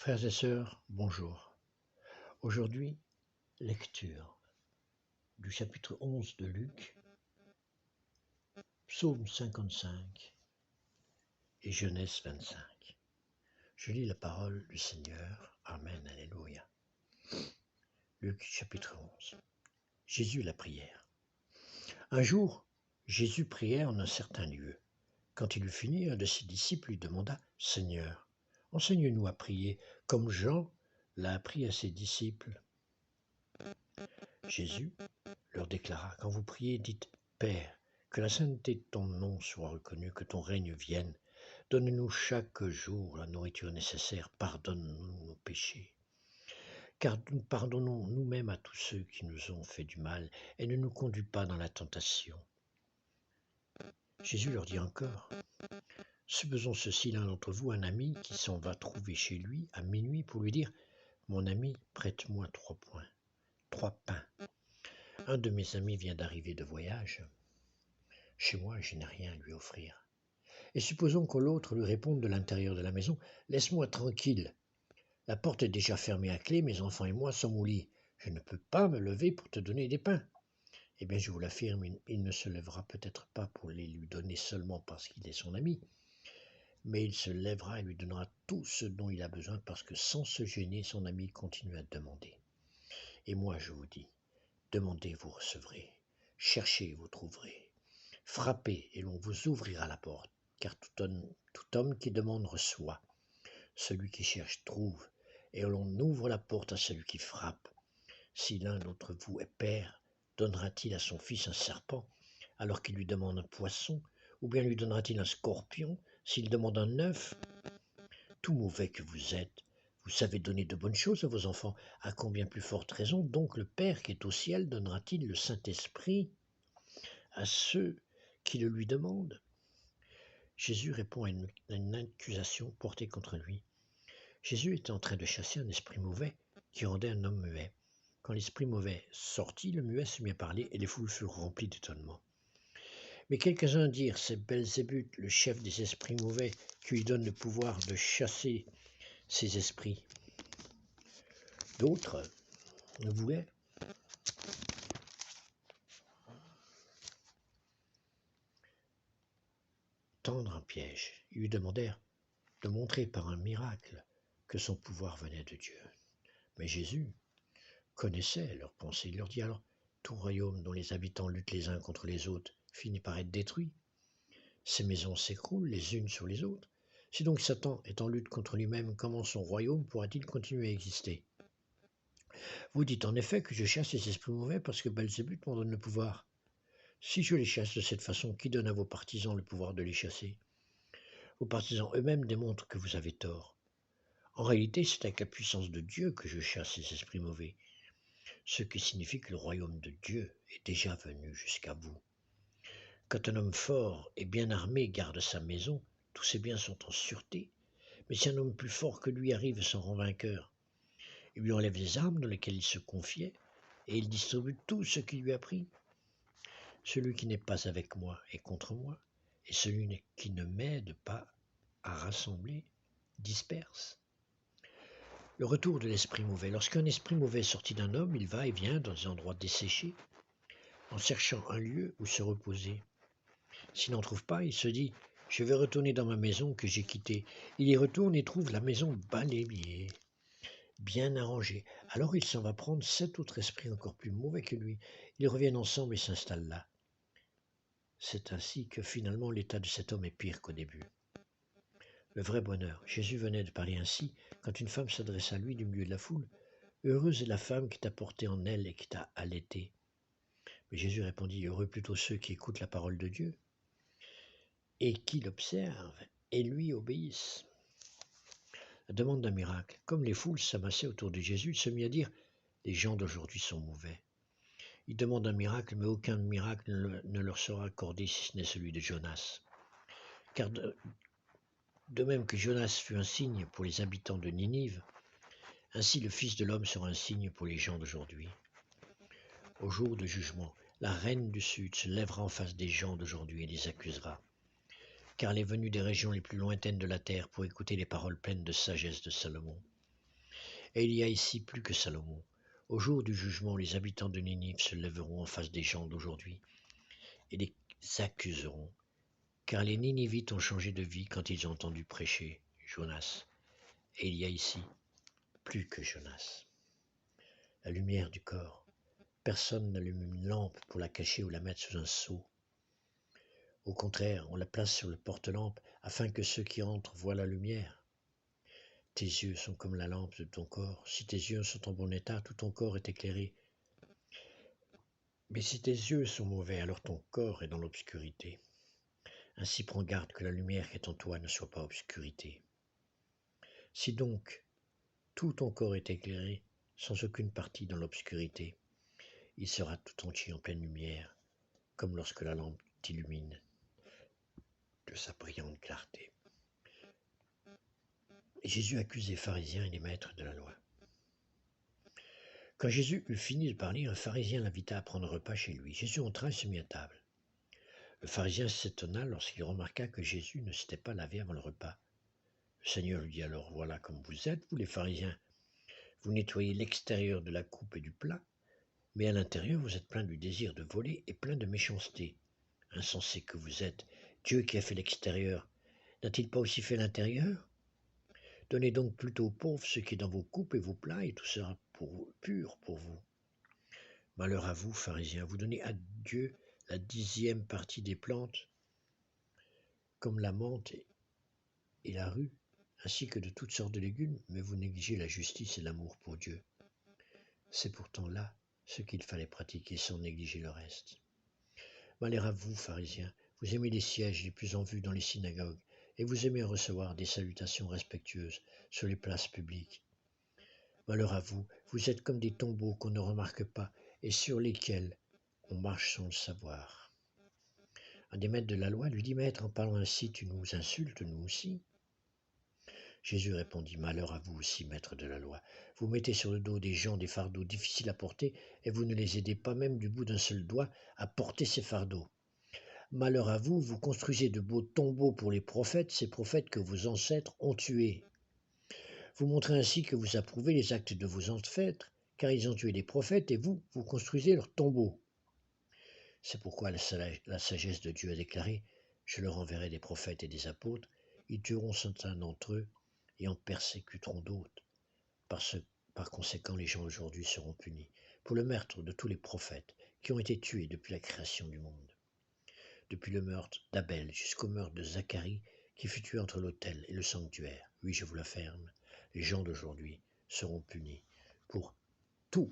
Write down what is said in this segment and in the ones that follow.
Frères et sœurs, bonjour. Aujourd'hui, lecture du chapitre 11 de Luc, psaume 55 et Genèse 25. Je lis la parole du Seigneur. Amen, alléluia. Luc chapitre 11. Jésus la prière. Un jour, Jésus priait en un certain lieu. Quand il eut fini, un de ses disciples lui demanda « Seigneur, enseigne-nous à prier, comme Jean l'a appris à ses disciples. » Jésus leur déclara « Quand vous priez, dites « Père, que la sainteté de ton nom soit reconnue, que ton règne vienne. Donne-nous chaque jour la nourriture nécessaire. Pardonne-nous nos péchés. Car nous pardonnons nous-mêmes à tous ceux qui nous ont fait du mal, et ne nous conduis pas dans la tentation. » Jésus leur dit encore « Supposons ceci, l'un d'entre vous, un ami qui s'en va trouver chez lui à minuit pour lui dire « Mon ami, prête-moi 3 pains. Un de mes amis vient d'arriver de voyage. Chez moi, je n'ai rien à lui offrir. » Et supposons que l'autre lui réponde de l'intérieur de la maison « Laisse-moi tranquille. La porte est déjà fermée à clé, mes enfants et moi sommes au lit. Je ne peux pas me lever pour te donner des pains. » Eh bien, je vous l'affirme, il ne se lèvera peut-être pas pour les lui donner seulement parce qu'il est son ami, mais il se lèvera et lui donnera tout ce dont il a besoin parce que sans se gêner, son ami continue à demander. Et moi, je vous dis, demandez, vous recevrez. Cherchez, vous trouverez. Frappez et l'on vous ouvrira la porte, car tout homme qui demande reçoit. Celui qui cherche trouve, et l'on ouvre la porte à celui qui frappe. Si l'un d'entre vous est père, donnera-t-il à son fils un serpent, alors qu'il lui demande un poisson, ou bien lui donnera-t-il un scorpion, s'il demande un œuf? Tout mauvais que vous êtes, vous savez donner de bonnes choses à vos enfants. À combien plus forte raison, donc, le Père qui est au ciel donnera-t-il le Saint-Esprit à ceux qui le lui demandent? Jésus répond à une accusation portée contre lui. Jésus était en train de chasser un esprit mauvais qui rendait un homme muet. Quand l'esprit mauvais sortit, le muet se mit à parler et les foules furent remplies d'étonnement. Mais quelques-uns dirent « C'est Belzébuth, le chef des esprits mauvais, qui lui donne le pouvoir de chasser ces esprits. » D'autres voulaient tendre un piège. Ils lui demandèrent de montrer par un miracle que son pouvoir venait de Dieu. Mais Jésus connaissait leurs pensées. Il leur dit alors « Tout royaume dont les habitants luttent les uns contre les autres finit par être détruit. Ces maisons s'écroulent les unes sur les autres. Si donc Satan est en lutte contre lui-même, comment son royaume pourra-t-il continuer à exister? Vous dites en effet que je chasse les esprits mauvais parce que Belzébuth m'en donne le pouvoir. Si je les chasse de cette façon, qui donne à vos partisans le pouvoir de les chasser? Vos partisans eux-mêmes démontrent que vous avez tort. En réalité, c'est avec la puissance de Dieu que je chasse les esprits mauvais, ce qui signifie que le royaume de Dieu est déjà venu jusqu'à vous. Quand un homme fort et bien armé garde sa maison, tous ses biens sont en sûreté. Mais si un homme plus fort que lui arrive et s'en rend vainqueur, il lui enlève les armes dans lesquelles il se confiait et il distribue tout ce qu'il lui a pris. Celui qui n'est pas avec moi est contre moi, et celui qui ne m'aide pas à rassembler disperse. Le retour de l'esprit mauvais. Lorsqu'un esprit mauvais est sorti d'un homme, il va et vient dans des endroits desséchés, en cherchant un lieu où se reposer. S'il n'en trouve pas, il se dit « Je vais retourner dans ma maison que j'ai quittée ». Il y retourne et trouve la maison balayée, bien arrangée. Alors il s'en va prendre 7 autres esprits encore plus mauvais que lui. Ils reviennent ensemble et s'installent là. C'est ainsi que finalement l'état de cet homme est pire qu'au début. Le vrai bonheur. Jésus venait de parler ainsi quand une femme s'adressa à lui du milieu de la foule. « Heureuse est la femme qui t'a porté en elle et qui t'a allaité. » Mais Jésus répondit « Heureux plutôt ceux qui écoutent la parole de Dieu et qui l'observent et lui obéissent. » La demande d'un miracle. Comme les foules s'amassaient autour de Jésus, il se mit à dire « Les gens d'aujourd'hui sont mauvais. Ils demandent un miracle, mais aucun miracle ne leur sera accordé si ce n'est celui de Jonas. Car de même que Jonas fut un signe pour les habitants de Ninive, ainsi le Fils de l'homme sera un signe pour les gens d'aujourd'hui. Au jour du jugement, la reine du Sud se lèvera en face des gens d'aujourd'hui et les accusera. Car elle est venue des régions les plus lointaines de la terre pour écouter les paroles pleines de sagesse de Salomon. Et il y a ici plus que Salomon. Au jour du jugement, les habitants de Ninive se lèveront en face des gens d'aujourd'hui et les accuseront, car les Ninivites ont changé de vie quand ils ont entendu prêcher Jonas. Et il y a ici plus que Jonas. La lumière du corps. Personne n'allume une lampe pour la cacher ou la mettre sous un seau. Au contraire, on la place sur le porte-lampe afin que ceux qui entrent voient la lumière. Tes yeux sont comme la lampe de ton corps. Si tes yeux sont en bon état, tout ton corps est éclairé. Mais si tes yeux sont mauvais, alors ton corps est dans l'obscurité. Ainsi prends garde que la lumière qui est en toi ne soit pas obscurité. Si donc tout ton corps est éclairé, sans aucune partie dans l'obscurité, il sera tout entier en pleine lumière, comme lorsque la lampe t'illumine de sa brillante clarté. Et Jésus accuse les pharisiens et les maîtres de la loi. Quand Jésus eut fini de parler, un pharisien l'invita à prendre repas chez lui. Jésus entra et se mit à table. Le pharisien s'étonna lorsqu'il remarqua que Jésus ne s'était pas lavé avant le repas. Le Seigneur lui dit alors, voilà comme vous êtes, vous les pharisiens. Vous nettoyez l'extérieur de la coupe et du plat, mais à l'intérieur vous êtes plein du désir de voler et plein de méchanceté. Insensé que vous êtes, Dieu qui a fait l'extérieur, n'a-t-il pas aussi fait l'intérieur? Donnez donc plutôt aux pauvres ce qui est dans vos coupes et vos plats, et tout sera pur pour vous. Malheur à vous, pharisiens, vous donnez à Dieu la 10e partie des plantes, comme la menthe et la rue, ainsi que de toutes sortes de légumes, mais vous négligez la justice et l'amour pour Dieu. C'est pourtant là ce qu'il fallait pratiquer sans négliger le reste. Malheur à vous, pharisiens, vous aimez les sièges les plus en vue dans les synagogues, et vous aimez recevoir des salutations respectueuses sur les places publiques. Malheur à vous, vous êtes comme des tombeaux qu'on ne remarque pas et sur lesquels on marche sans le savoir. Un des maîtres de la loi lui dit, Maître, en parlant ainsi, tu nous insultes, nous aussi. Jésus répondit, Malheur à vous aussi, maître de la loi. Vous mettez sur le dos des gens des fardeaux difficiles à porter et vous ne les aidez pas même du bout d'un seul doigt à porter ces fardeaux. Malheur à vous, vous construisez de beaux tombeaux pour les prophètes, ces prophètes que vos ancêtres ont tués. Vous montrez ainsi que vous approuvez les actes de vos ancêtres, car ils ont tué les prophètes et vous, vous construisez leurs tombeaux. C'est pourquoi la sagesse de Dieu a déclaré, je leur enverrai des prophètes et des apôtres, ils tueront certains d'entre eux et en persécuteront d'autres. Par conséquent, les gens aujourd'hui seront punis pour le meurtre de tous les prophètes qui ont été tués depuis la création du monde. Depuis le meurtre d'Abel jusqu'au meurtre de Zacharie qui fut tué entre l'autel et le sanctuaire. Oui, je vous l'affirme, les gens d'aujourd'hui seront punis pour tous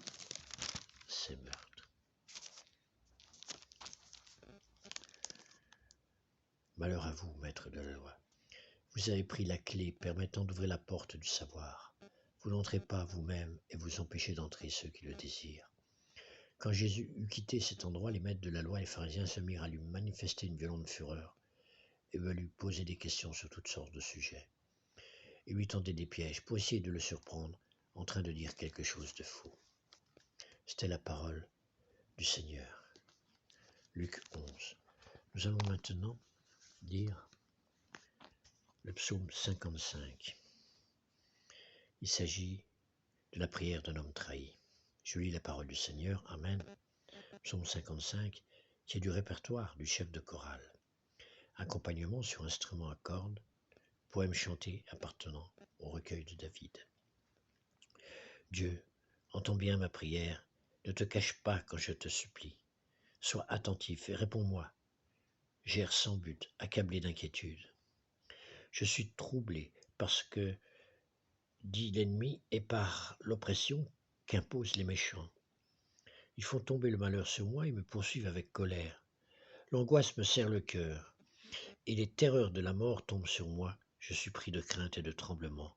ces meurtres. Malheur à vous, maître de la loi. Vous avez pris la clé permettant d'ouvrir la porte du savoir. Vous n'entrez pas vous-même et vous empêchez d'entrer ceux qui le désirent. Quand Jésus eut quitté cet endroit, les maîtres de la loi et les pharisiens se mirent à lui manifester une violente fureur et à lui poser des questions sur toutes sortes de sujets. Ils lui tendaient des pièges pour essayer de le surprendre en train de dire quelque chose de faux. C'était la parole du Seigneur. Luc 11. Nous allons maintenant lire le psaume 55. Il s'agit de la prière d'un homme trahi. Je lis la parole du Seigneur. Amen. Psaume 55, qui est du répertoire du chef de chorale. Accompagnement sur instrument à cordes, poème chanté appartenant au recueil de David. Dieu, entends bien ma prière, ne te cache pas quand je te supplie. Sois attentif et réponds-moi. J'erre sans but, accablé d'inquiétude. Je suis troublé parce que dit l'ennemi et par l'oppression qu'imposent les méchants. Ils font tomber le malheur sur moi et me poursuivent avec colère. L'angoisse me serre le cœur, et les terreurs de la mort tombent sur moi. Je suis pris de crainte et de tremblement.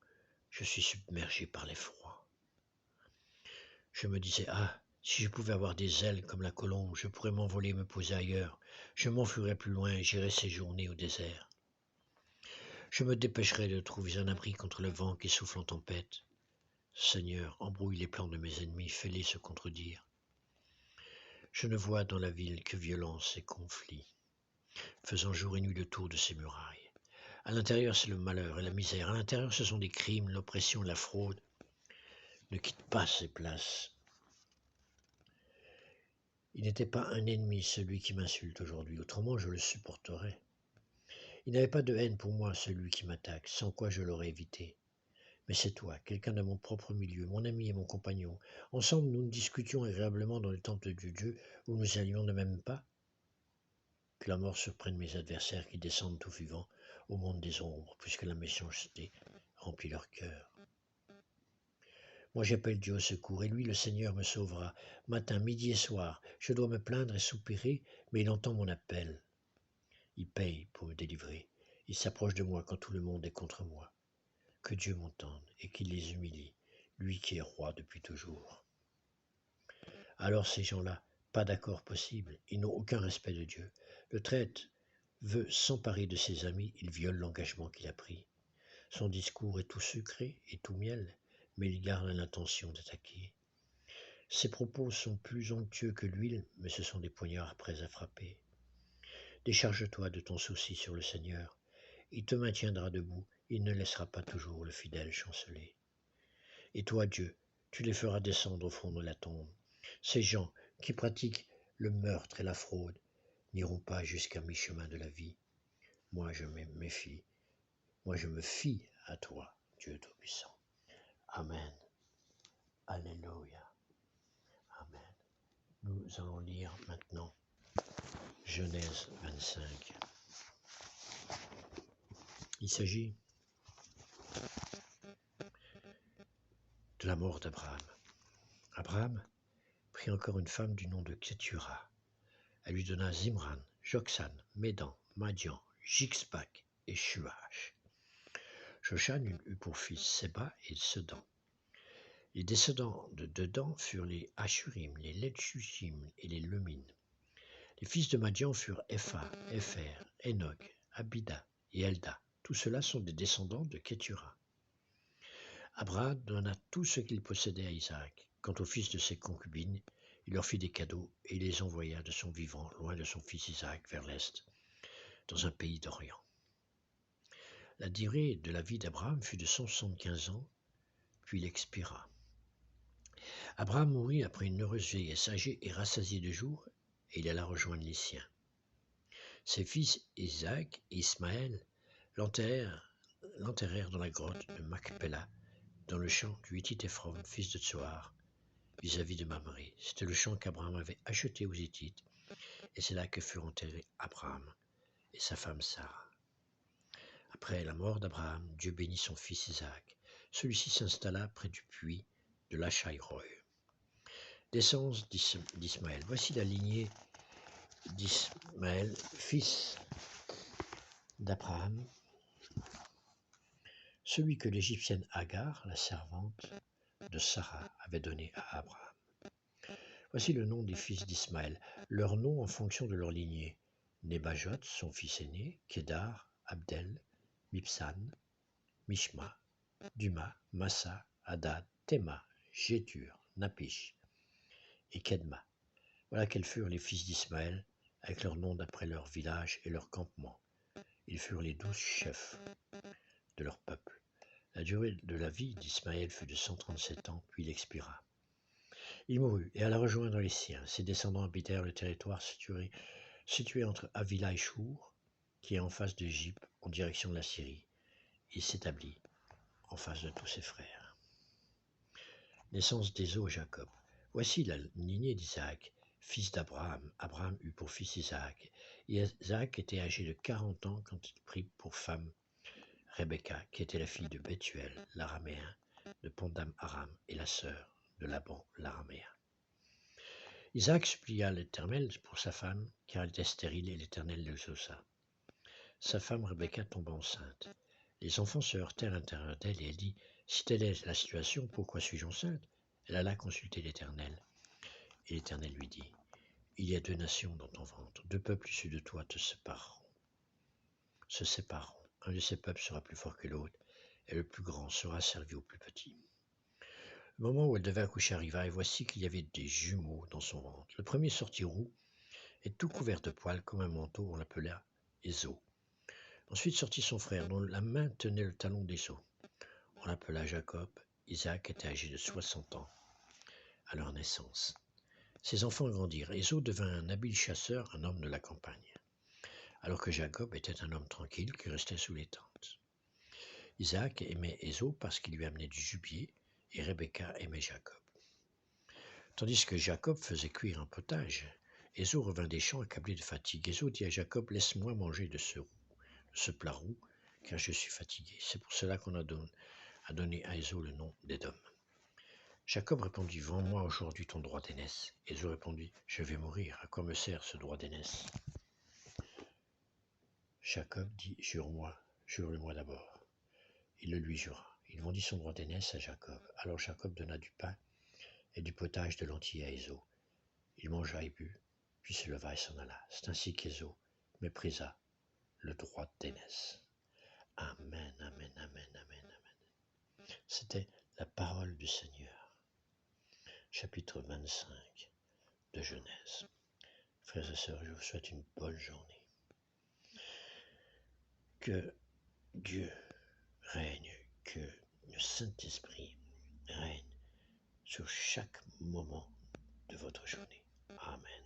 Je suis submergé par l'effroi. Je me disais, ah, si je pouvais avoir des ailes comme la colombe, je pourrais m'envoler et me poser ailleurs. Je m'enfuirais plus loin et j'irais séjourner au désert. Je me dépêcherais de trouver un abri contre le vent qui souffle en tempête. Seigneur, embrouille les plans de mes ennemis, fais-les se contredire. Je ne vois dans la ville que violence et conflit, faisant jour et nuit le tour de ses murailles. À l'intérieur, c'est le malheur et la misère. À l'intérieur, ce sont des crimes, l'oppression, la fraude. ne quitte pas ces places. Il n'était pas un ennemi, celui qui m'insulte aujourd'hui, autrement je le supporterais. Il n'avait pas de haine pour moi, celui qui m'attaque, sans quoi je l'aurais évité. Mais c'est toi, quelqu'un de mon propre milieu, mon ami et mon compagnon. Ensemble, nous discutions agréablement dans le temple de Dieu, où nous allions de même pas. Que la mort surprenne mes adversaires qui descendent tout vivants au monde des ombres, puisque la méchanceté remplit leur cœur. Moi j'appelle Dieu au secours, et lui, le Seigneur, me sauvera. Matin, midi et soir, je dois me plaindre et soupirer, mais il entend mon appel. Il paye pour me délivrer. Il s'approche de moi quand tout le monde est contre moi. Que Dieu m'entende et qu'il les humilie, lui qui est roi depuis toujours. Alors ces gens-là, pas d'accord possible, ils n'ont aucun respect de Dieu. Le traître veut s'emparer de ses amis, il viole l'engagement qu'il a pris. Son discours est tout sucré et tout miel, mais il garde l'intention d'attaquer. Ses propos sont plus onctueux que l'huile, mais ce sont des poignards prêts à frapper. Décharge-toi de ton souci sur le Seigneur. Il te maintiendra debout, il ne laissera pas toujours le fidèle chanceler. Et toi, Dieu, tu les feras descendre au fond de la tombe. Ces gens qui pratiquent le meurtre et la fraude n'iront pas jusqu'à mi-chemin de la vie. Moi, je me méfie. Moi, je me fie à toi, Dieu Tout-Puissant. Amen. Alléluia. Amen. Nous allons lire maintenant Genèse 25. Il s'agit de la mort d'Abraham. Abraham prit encore une femme du nom de Ketura. Elle lui donna Zimran, Joksan, Médan, Madian, Jixbak et Shuach. Joshan eut pour fils Seba et Sedan. Les descendants de Dedan furent les Ashurim, les Letchushim et les Lumim. Les fils de Madian furent Epha, Epher, Enoch, Abida et Elda. Tous ceux-là sont des descendants de Ketura. Abraham donna tout ce qu'il possédait à Isaac. Quant aux fils de ses concubines, il leur fit des cadeaux et il les envoya de son vivant, loin de son fils Isaac, vers l'est, dans un pays d'Orient. La durée de la vie d'Abraham fut de 175 ans, puis il expira. Abraham mourut après une heureuse vieillesse, âgé et rassasié de jours, et il alla rejoindre les siens. Ses fils Isaac et Ismaël l'enterrèrent dans la grotte de Macpéla, dans le champ du Hittite Ephron, fils de Tsoar, vis-à-vis de Mamré. C'était le champ qu'Abraham avait acheté aux Hittites, et c'est là que furent enterrés Abraham et sa femme Sarah. Après la mort d'Abraham, Dieu bénit son fils Isaac. Celui-ci s'installa près du puits de Lachaïroï. Descendance d'Ismaël. Voici la lignée d'Ismaël, fils d'Abraham, celui que l'Égyptienne Agar, la servante de Sarah, avait donné à Abraham. Voici le nom des fils d'Ismaël, leur nom en fonction de leur lignée. Nebajot, son fils aîné, Kédar, Abdel, Mibsan, Mishma, Duma, Massa, Hadad, Théma, Jétur, Napish et Kedma. Voilà quels furent les fils d'Ismaël, avec leurs noms d'après leur village et leur campement. Ils furent les 12 chefs de leur peuple. La durée de la vie d'Ismaël fut de 137 ans, puis il expira. Il mourut et alla rejoindre les siens. Ses descendants habitèrent le territoire situé entre Avila et Chour, qui est en face d'Égypte, en direction de la Syrie. Il s'établit en face de tous ses frères. Naissance d'Ésaü et Jacob. Voici la lignée d'Isaac, fils d'Abraham. Abraham eut pour fils Isaac. Isaac était âgé de 40 ans quand il prit pour femme Rebecca, qui était la fille de Bethuel, l'araméen, de Pandam Aram, et la sœur de Laban, l'araméen. Isaac supplia l'Éternel pour sa femme, car elle était stérile et l'Éternel l'exauça. Sa femme Rebecca tomba enceinte. Les enfants se heurtaient à l'intérieur d'elle et elle dit « Si telle est la situation, pourquoi suis-je enceinte ?» Elle alla consulter l'Éternel. Et l'Éternel lui dit « Il y a 2 nations dans ton ventre, 2 peuples issus de toi se sépareront. Un de ces peuples sera plus fort que l'autre, et le plus grand sera servi au plus petit. » Le moment où elle devait accoucher arriva, et voici qu'il y avait des jumeaux dans son ventre. Le premier sortit roux, et tout couvert de poils comme un manteau, on l'appela Ésaü. Ensuite sortit son frère, dont la main tenait le talon d'Ésaü. On l'appela Jacob, Isaac était âgé de 60 ans à leur naissance. Ses enfants grandirent. Ésaü devint un habile chasseur, un homme de la campagne, alors que Jacob était un homme tranquille qui restait sous les tentes. Isaac aimait Ésaü parce qu'il lui amenait du gibier, et Rebecca aimait Jacob. Tandis que Jacob faisait cuire un potage, Ésaü revint des champs accablé de fatigue. Ésaü dit à Jacob, « Laisse-moi manger de ce plat roux, car je suis fatigué. » C'est pour cela qu'on a donné à Ésaü le nom d'Édom. Jacob répondit, « Vends-moi aujourd'hui ton droit d'aînesse. » Ésaü répondit, « Je vais mourir, à quoi me sert ce droit d'aînesse ?» Jacob dit, « Jure-le-moi d'abord. » Il le lui jura. Il vendit son droit d'aînesse à Jacob. Alors Jacob donna du pain et du potage de lentilles à Ésaü. Il mangea et but, puis se leva et s'en alla. C'est ainsi qu'Ésaü méprisa le droit d'aînesse. Amen, amen, amen, amen, amen. C'était la parole du Seigneur. Chapitre 25 de Genèse. Frères et sœurs, je vous souhaite une bonne journée. Que Dieu règne, que le Saint-Esprit règne sur chaque moment de votre journée. Amen.